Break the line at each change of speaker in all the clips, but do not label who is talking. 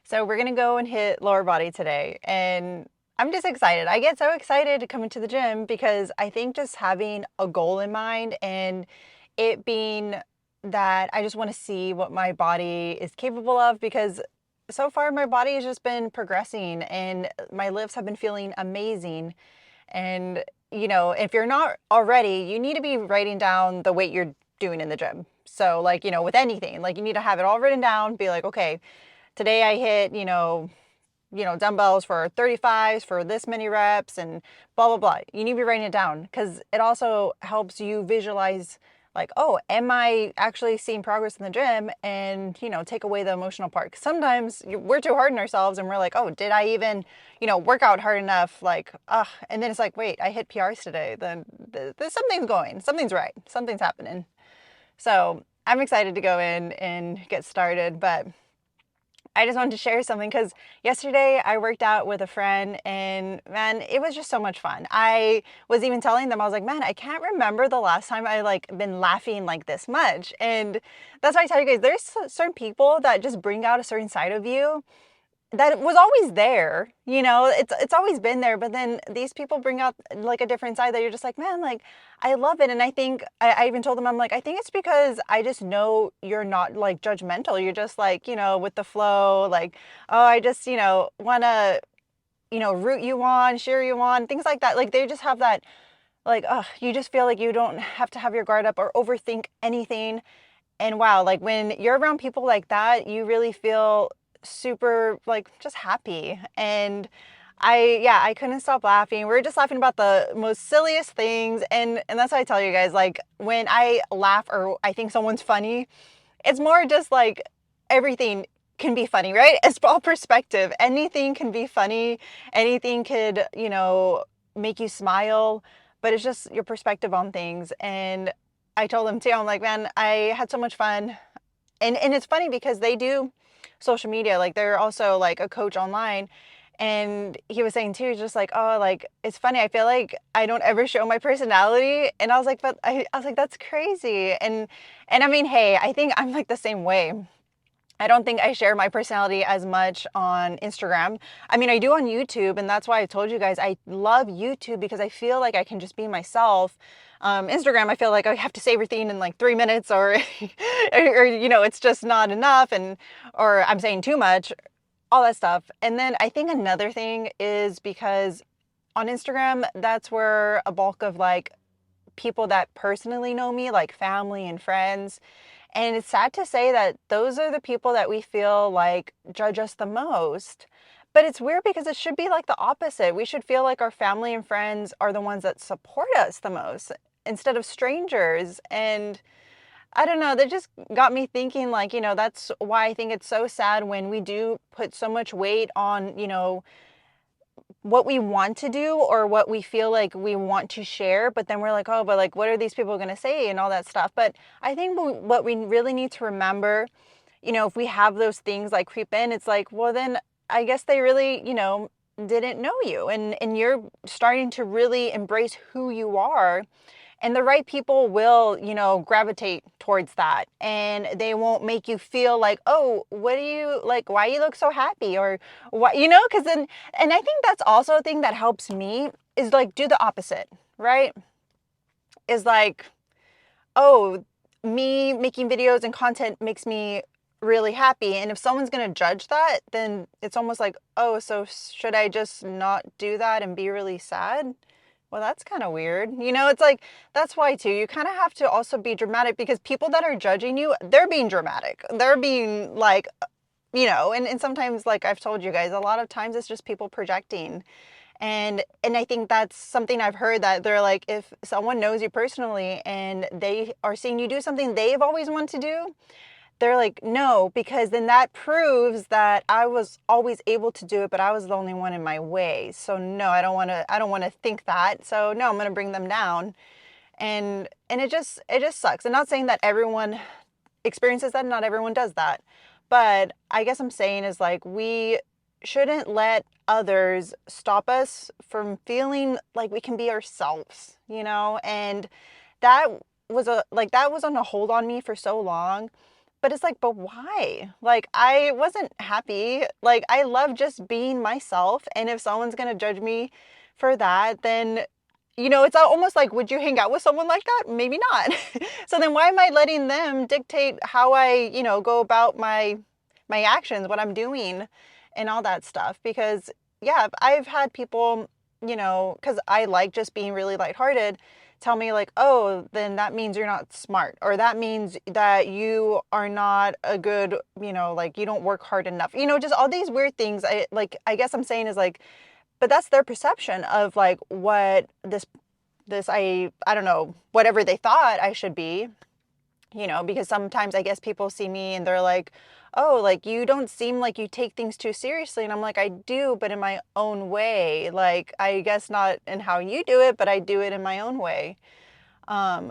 So we're gonna go and hit lower body today, and I'm just excited. I get so excited to come into the gym because I think just having a goal in mind and it being that I just want to see what my body is capable of because so far my body has just been progressing and my lifts have been feeling amazing. And if you're not already, you need to be writing down the weight you're doing in the gym. So like, with anything, like you need to have it all written down, be like, okay, today I hit, dumbbells for 35s for this many reps and blah, blah, blah. You need to be writing it down because it also helps you visualize like, oh, am I actually seeing progress in the gym? And, take away the emotional part. 'Cause sometimes we're too hard on ourselves and we're like, oh, did I even, work out hard enough? Like, and then it's like, wait, I hit PRs today. Then there's something's going, something's right, something's happening. So I'm excited to go in and get started, but I just wanted to share something because yesterday I worked out with a friend and man, it was just so much fun. I was even telling them, I was like, man, I can't remember the last time I like been laughing like this much. And that's why I tell you guys, there's certain people that just bring out a certain side of you that was always there, it's always been there, but then these people bring out like a different side that you're just like, man, like I love it. And I think I even told them, I'm like, I think it's because I just know you're not like judgmental. You're just like, with the flow, like, oh, I just, want to, root you on, cheer you on, things like that. Like they just have that, like, oh, you just feel like you don't have to have your guard up or overthink anything. And wow, like when you're around people like that, you really feel super like just happy. And I couldn't stop laughing. We were just laughing about the most silliest things. And that's why I tell you guys, like when I laugh or I think someone's funny, it's more just like everything can be funny, right? It's all perspective. Anything can be funny. Anything could, make you smile, but it's just your perspective on things. And I told them too, I'm like, man, I had so much fun. And it's funny because they do social media, like they're also like a coach online. And he was saying too, just like, oh, like it's funny. I feel like I don't ever show my personality. And I was like, but I was like, that's crazy. And I mean, hey, I think I'm like the same way. I don't think I share my personality as much on Instagram. I mean, I do on YouTube, and that's why I told you guys I love YouTube because I feel like I can just be myself. Instagram, I feel like I have to say everything in like 3 minutes, or, or it's just not enough, or I'm saying too much, all that stuff. And then I think another thing is because on Instagram, that's where a bulk of like people that personally know me, like family and friends. And it's sad to say that those are the people that we feel like judge us the most. But it's weird because it should be like the opposite. We should feel like our family and friends are the ones that support us the most instead of strangers. And I don't know, that just got me thinking like, that's why I think it's so sad when we do put so much weight on, what we want to do or what we feel like we want to share, but then we're like, oh, but like what are these people going to say and all that stuff. But I think what we really need to remember, if we have those things like creep in, it's like, well then I guess they really, didn't know you, and you're starting to really embrace who you are, and the right people will, gravitate towards that, and they won't make you feel like, oh, what do you like, why you look so happy, or what, because then, and I think that's also a thing that helps me is like do the opposite, right? Is like, oh, me making videos and content makes me really happy, and if someone's going to judge that, then it's almost like, oh, so should I just not do that and be really sad? Well, that's kind of weird. It's like, that's why too, you kind of have to also be dramatic because people that are judging you, they're being dramatic. They're being like, and sometimes, like I've told you guys, a lot of times it's just people projecting. And I think that's something I've heard, that they're like, if someone knows you personally and they are seeing you do something they've always wanted to do, they're like, no, because then that proves that I was always able to do it, but I was the only one in my way. So no, I don't want to think that. So no, I'm going to bring them down. And it just sucks. I'm not saying that everyone experiences that, not everyone does that. But I guess I'm saying is like, we shouldn't let others stop us from feeling like we can be ourselves, And that was on a hold on me for so long, but it's like, but why? Like, I wasn't happy. Like, I love just being myself. And if someone's going to judge me for that, then, it's almost like, would you hang out with someone like that? Maybe not. So then why am I letting them dictate how I, go about my actions, what I'm doing and all that stuff? Because yeah, I've had people, because I like just being really lighthearted, tell me like, oh, then that means you're not smart, or that means that you are not a good, like you don't work hard enough, just all these weird things. I guess I'm saying is like, but that's their perception of like what this I don't know, whatever they thought I should be, because sometimes I guess people see me and they're like, oh, like you don't seem like you take things too seriously. And I'm like, I do, but in my own way. Like, I guess not in how you do it, but I do it in my own way. But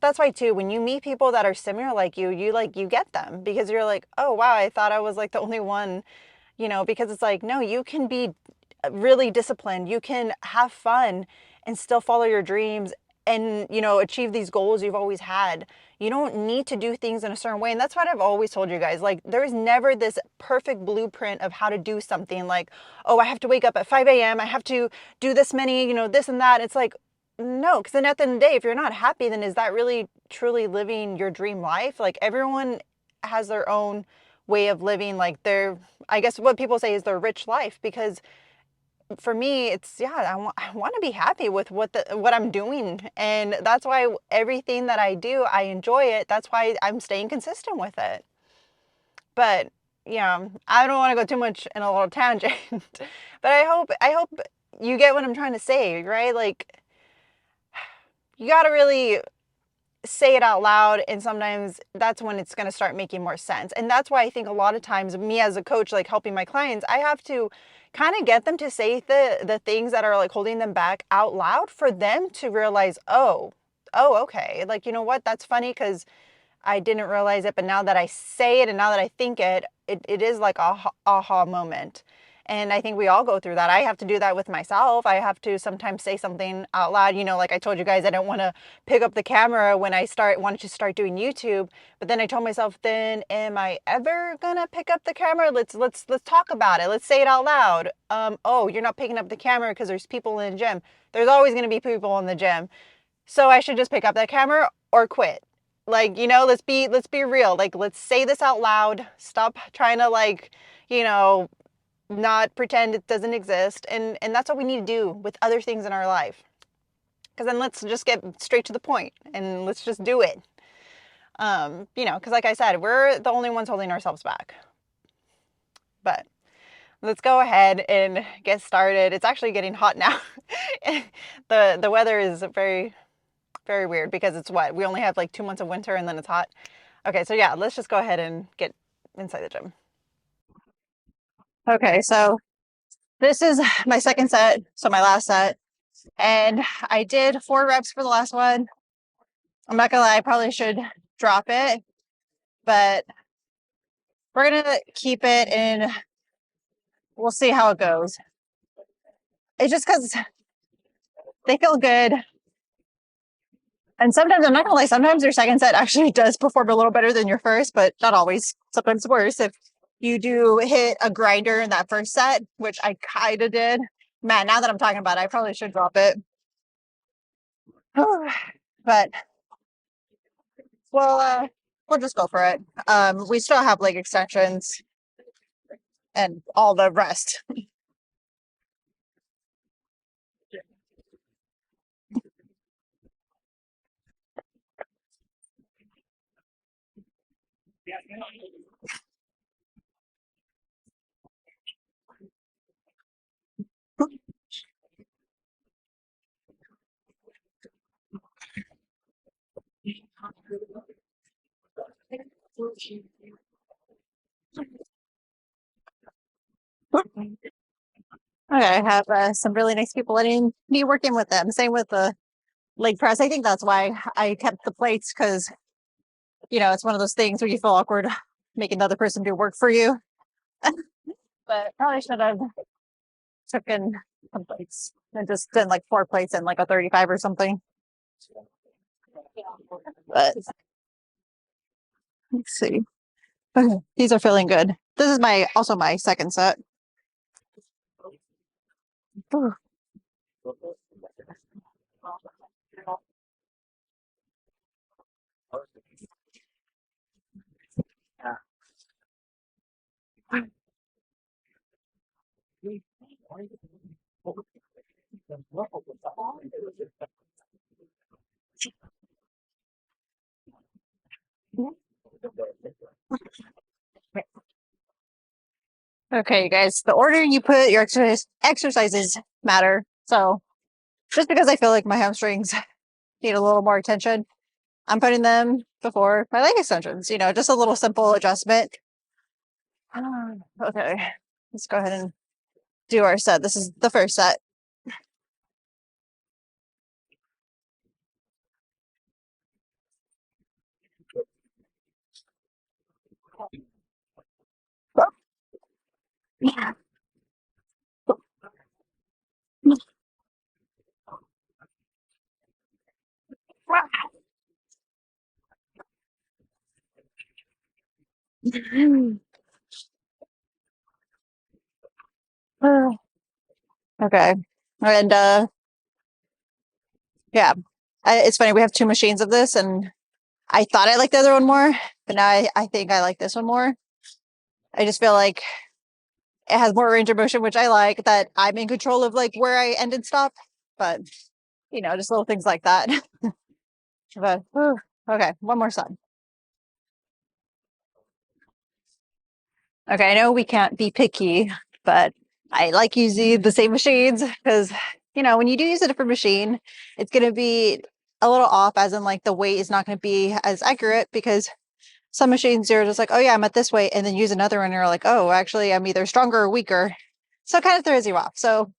that's why too, when you meet people that are similar like you get them, because you're like, oh wow, I thought I was like the only one, because it's like, no, you can be really disciplined. You can have fun and still follow your dreams and, achieve these goals you've always had. You don't need to do things in a certain way. And that's what I've always told you guys. Like, there's never this perfect blueprint of how to do something like, oh, I have to wake up at 5 a.m. I have to do this many, this and that. It's like, no, because then at the end of the day, if you're not happy, then is that really truly living your dream life? Like, everyone has their own way of living, like their, I guess what people say is their rich life. Because for me, it's, yeah, I want to be happy with what I'm doing, and that's why everything that I do, I enjoy it. That's why I'm staying consistent with it. But yeah, I don't want to go too much in a little tangent. But I hope you get what I'm trying to say, right? Like, you got to really say it out loud, and sometimes that's when it's going to start making more sense. And that's why I think a lot of times, me as a coach, like helping my clients, I have to kind of get them to say the things that are like holding them back out loud, for them to realize, oh, okay, like, you know what, that's funny, because I didn't realize it, but now that I say it and now that I think it is like a aha moment. And I think we all go through that. I have to do that with myself. I have to sometimes say something out loud. Like I told you guys, I don't want to pick up the camera when I wanted to start doing YouTube. But then I told myself, then am I ever gonna pick up the camera? Let's talk about it. Let's say it out loud. Oh, you're not picking up the camera because there's people in the gym. There's always gonna be people in the gym. So I should just pick up that camera or quit. Like, let's be real. Like, let's say this out loud. Stop trying to like, you know, not pretend it doesn't exist. And that's what we need to do with other things in our life. Because then let's just get straight to the point and let's just do it. Because like I said, we're the only ones holding ourselves back. But let's go ahead and get started. It's actually getting hot now. The weather is very, very weird, because it's what? We only have like 2 months of winter and then it's hot. Okay, so yeah, let's just go ahead and get inside the gym. Okay, so this is my second set, so my last set. And I did 4 reps for the last one. I'm not gonna lie, I probably should drop it, but we're gonna keep it and we'll see how it goes. It's just because they feel good. And sometimes, I'm not gonna lie, sometimes your second set actually does perform a little better than your first, but not always. Sometimes worse. If you do hit a grinder in that first set, which I kind of did. Man, now that I'm talking about it, I probably should drop it. But we'll just go for it. We still have leg extensions and all the rest. Okay, I have some really nice people letting me work in with them. Same with the leg press. I think that's why I kept the plates, because it's one of those things where you feel awkward making the other person do work for you. But probably should have taken some plates and just done like 4 plates and like a 35 or something. But Let's see. Okay, these are feeling good. This is my also my second set. Ooh. Okay, you guys, the order you put your exercises matter. So just because I feel like my hamstrings need a little more attention, I'm putting them before my leg extensions, just a little simple adjustment. Okay, let's go ahead and do our set. This is the first set. Okay. And yeah, it's funny. We have two machines of this, and I thought I liked the other one more, but now I think I like this one more. I just feel like it has more range of motion, which I like, that I'm in control of like where I end and stop. But just little things like that. But okay, one more side. Okay, I know we can't be picky, but I like using the same machines because when you do use a different machine, it's going to be a little off, as in like the weight is not going to be as accurate, because some machines you're just like, oh yeah, I'm at this weight, and then use another one and you're like, oh, actually I'm either stronger or weaker. So it kind of throws you off. So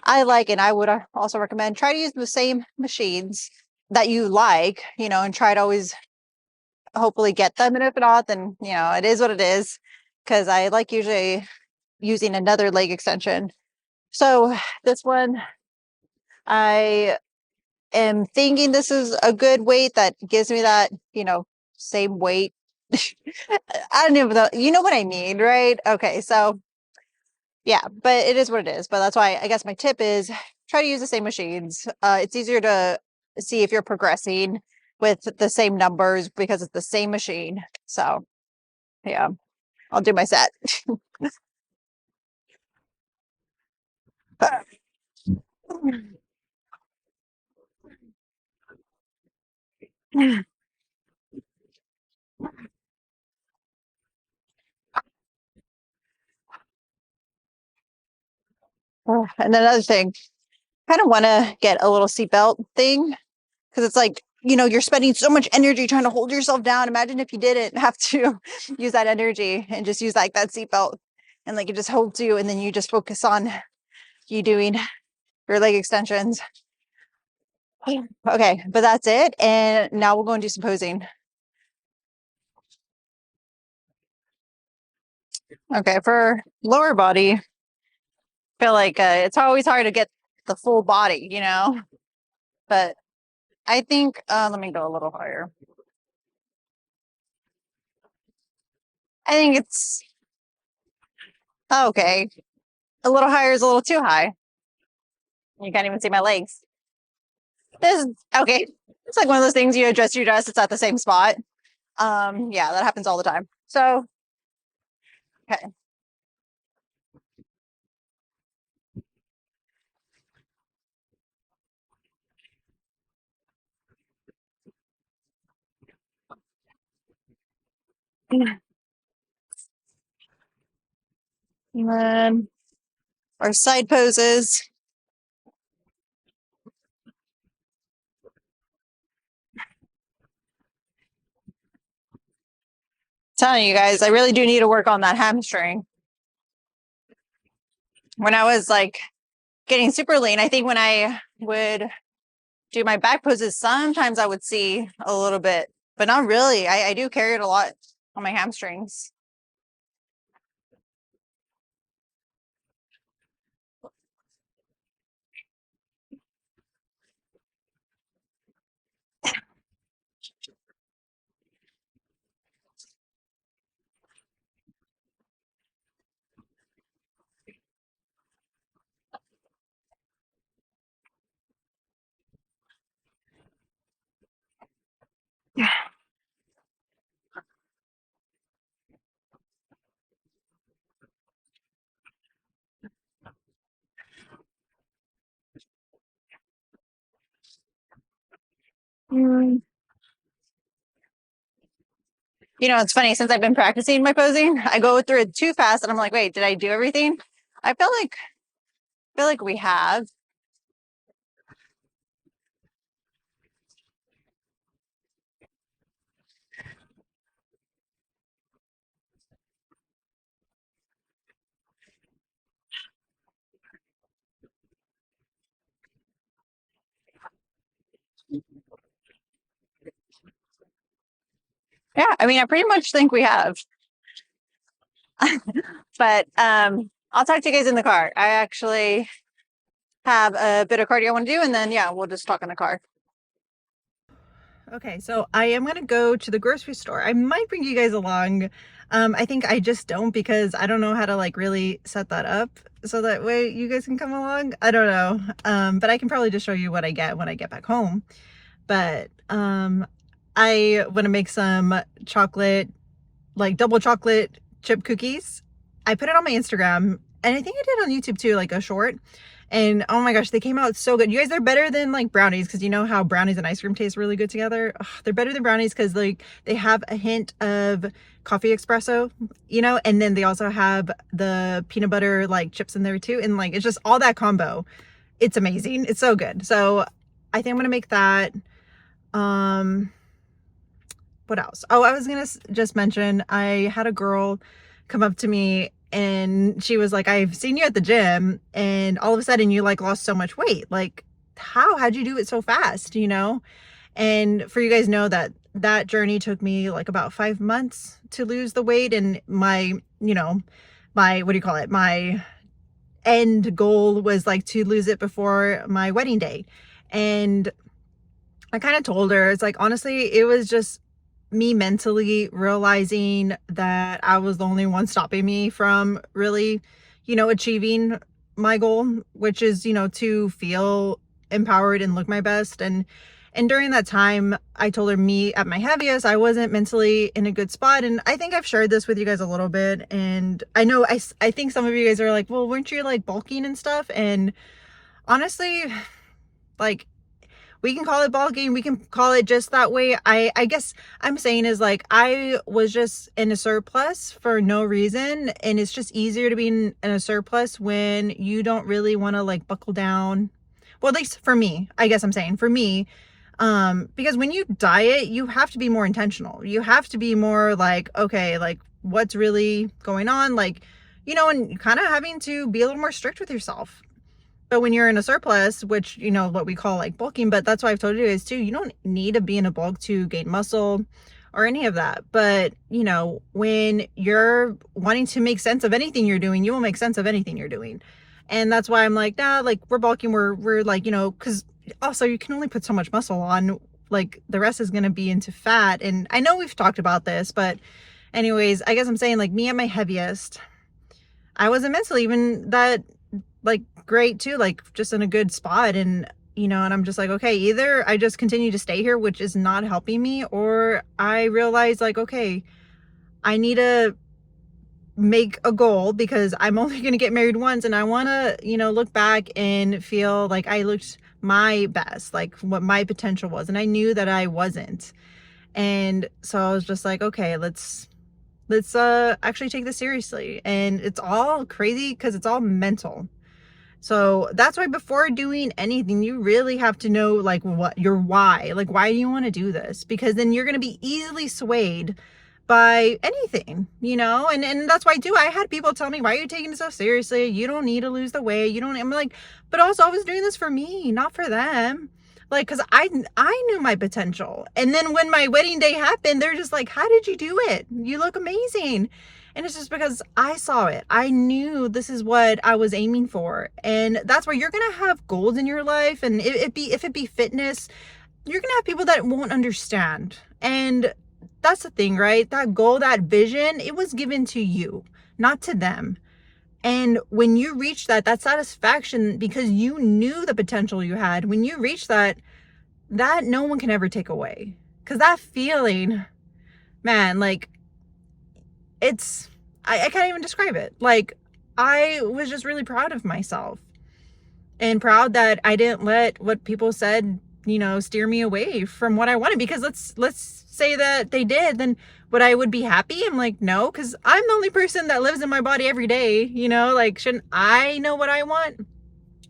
I like, and I would also recommend, try to use the same machines that you like, and try to always hopefully get them. And if not, then, it is what it is. Cause I like usually using another leg extension. So this one, I am thinking this is a good weight that gives me that, same weight. I don't even know. You know what I mean, right? Okay. So yeah, but it is what it is. But that's why I guess my tip is try to use the same machines. It's easier to see if you're progressing with the same numbers because it's the same machine. So yeah, I'll do my set. And then another thing, kind of want to get a little seatbelt thing, because it's like, you're spending so much energy trying to hold yourself down. Imagine if you didn't have to use that energy and just use like that seatbelt, and like it just holds you, and then you just focus on you doing your leg extensions. Okay, but that's it. And now we'll go and do some posing. Okay, for lower body, I feel like it's always hard to get the full body, but I think, let me go a little higher. I think it's okay. A little higher is a little too high. You can't even see my legs. This is okay. It's like one of those things you adjust your dress, it's at the same spot. Yeah, that happens all the time. So, okay. And then our side poses. Telling you guys, I really do need to work on that hamstring. When I was like getting super lean, I think when I would do my back poses, sometimes I would see a little bit, but not really. I do carry it a lot on my hamstrings. Mm. You know, it's funny, since I've been practicing my posing, I go through it too fast and I'm like, wait, did I do everything? I feel like we have. Yeah, I mean, I pretty much think we have. But I'll talk to you guys in the car. I actually have a bit of cardio I want to do, and then yeah, we'll just talk in the car. Okay, so I am gonna go to the grocery store. I might bring you guys along. I think I just don't, because I don't know how to like really set that up so that way you guys can come along. I don't know. But I can probably just show you what I get when I get back home. But I want to make some chocolate, like double chocolate chip cookies. I put it on my Instagram, and I think I did on YouTube too, like a short. And oh my gosh, they came out so good. You guys, they're better than like brownies, because you know how brownies and ice cream taste really good together. Ugh, they're better than brownies because like they have a hint of coffee espresso, you know, and then they also have the peanut butter like chips in there too. And like it's just all that combo. It's amazing. It's so good. So I think I'm gonna make that. Um, what else? Oh, I was gonna just mention, I had a girl come up to me and she was like, I've seen you at the gym and all of a sudden you like lost so much weight. Like, how'd you do it so fast, you know? And for you guys know that that journey took me like about 5 months to lose the weight. And my, you know, my, what do you call it? My end goal was like to lose it before my wedding day. And I kind of told her, it's like, honestly, it was just me mentally realizing that I was the only one stopping me from really, you know, achieving my goal, which is, you know, to feel empowered and look my best. And during that time, I told her, me at my heaviest, I wasn't mentally in a good spot. And I think I've shared this with you guys a little bit. And I know I think some of you guys are like, well, weren't you like bulking and stuff? And honestly, like, we can call it bulking, we can call it just that way. I guess I'm saying is like, I was just in a surplus for no reason, and it's just easier to be in a surplus when you don't really want to like buckle down. Well, at least for me, I guess I'm saying for me, because when you diet, you have to be more intentional. You have to be more like, okay, like what's really going on, like, you know, and kind of having to be a little more strict with yourself. But when you're in a surplus, which, you know, what we call like bulking, but that's why I've told you is too, you don't need to be in a bulk to gain muscle or any of that. But, you know, when you're wanting to make sense of anything you're doing, you will make sense of anything you're doing. And that's why I'm like, nah, like we're bulking, we're like, you know, because also you can only put so much muscle on, like the rest is going to be into fat. And I know we've talked about this, but anyways, I guess I'm saying like me at my heaviest, I wasn't mentally even that like great too, like just in a good spot. And you know, and I'm just like, okay, either I just continue to stay here, which is not helping me, or I realize like, okay, I need to make a goal, because I'm only going to get married once, and I want to, you know, look back and feel like I looked my best, like what my potential was. And I knew that I wasn't. And so I was just like, okay, let's actually take this seriously. And it's all crazy because it's all mental. So that's why before doing anything, you really have to know like what your why, like why do you want to do this? Because then you're going to be easily swayed by anything, you know? And that's why too, I had people tell me, why are you taking it so seriously? You don't need to lose the weight. You don't, I'm like, but also I was doing this for me, not for them. Like, cause I knew my potential. And then when my wedding day happened, they're just like, how did you do it? You look amazing. And it's just because I saw it. I knew this is what I was aiming for. And that's why you're going to have goals in your life. And if it be fitness, you're going to have people that won't understand. And that's the thing, right? That goal, that vision, it was given to you, not to them. And when you reach that satisfaction, because you knew the potential you had, when you reach that no one can ever take away. Because that feeling, man, like, it's, I can't even describe it. Like, I was just really proud of myself and proud that I didn't let what people said steer me away from what I wanted. Because let's say that they did, then would be happy? I'm like, no, because I'm the only person that lives in my body every day, like, shouldn't I know what I want?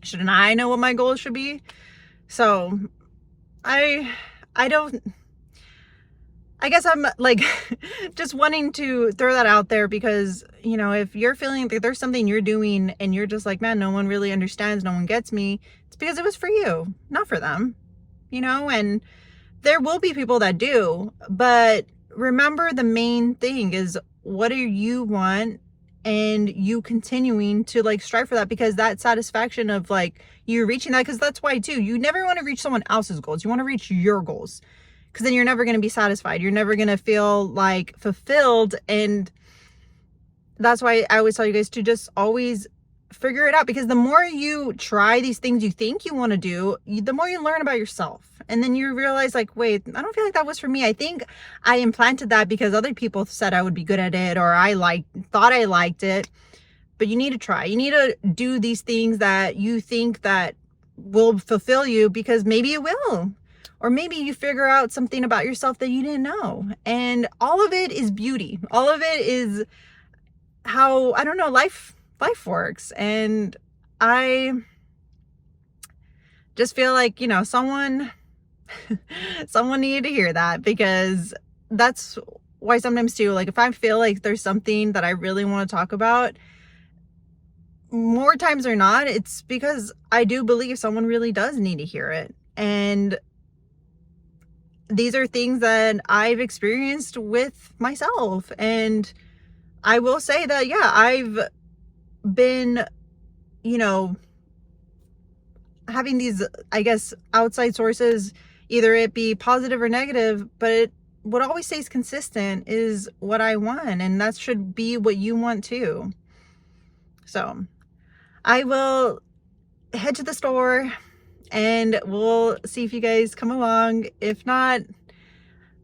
Shouldn't I know what my goals should be? So I don't, I guess I'm like just wanting to throw that out there because, if you're feeling that there's something you're doing and you're just like, man, no one really understands, no one gets me, it's because it was for you, not for them, and there will be people that do, but remember the main thing is what do you want, and you continuing to like strive for that, because that satisfaction of like you reaching that, because that's why too, you never want to reach someone else's goals, you want to reach your goals, because then you're never going to be satisfied, you're never going to feel like fulfilled. And that's why I always tell you guys to just always figure it out, because the more you try these things you think you want to do, the more you learn about yourself. And then you realize like, wait, I don't feel like that was for me. I think I implanted that because other people said I would be good at it, or thought I liked it. But you need to try. You need to do these things that you think that will fulfill you, because maybe it will. Or maybe you figure out something about yourself that you didn't know. And all of it is beauty. All of it is how, I don't know, life works. And I just feel like, someone needed to hear that, because that's why sometimes too, like if I feel like there's something that I really want to talk about, more times or not, it's because I do believe someone really does need to hear it. And these are things that I've experienced with myself. And I will say that, yeah, I've been, having these, I guess, outside sources, either it be positive or negative, but what always stays consistent is what I want. And that should be what you want too. So I will head to the store and we'll see if you guys come along. If not,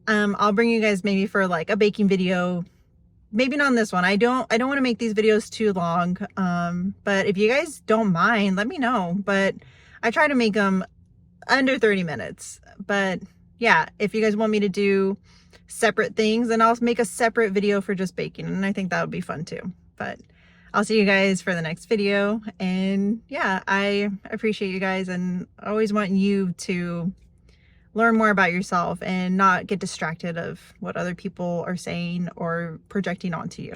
I'll bring you guys maybe for like a baking video. Maybe not on this one. I don't want to make these videos too long. But if you guys don't mind, let me know. But I try to make them under 30 minutes. But yeah, if you guys want me to do separate things, then I'll make a separate video for just baking. And I think that would be fun too. But I'll see you guys for the next video. And yeah, I appreciate you guys and always want you to learn more about yourself and not get distracted of what other people are saying or projecting onto you.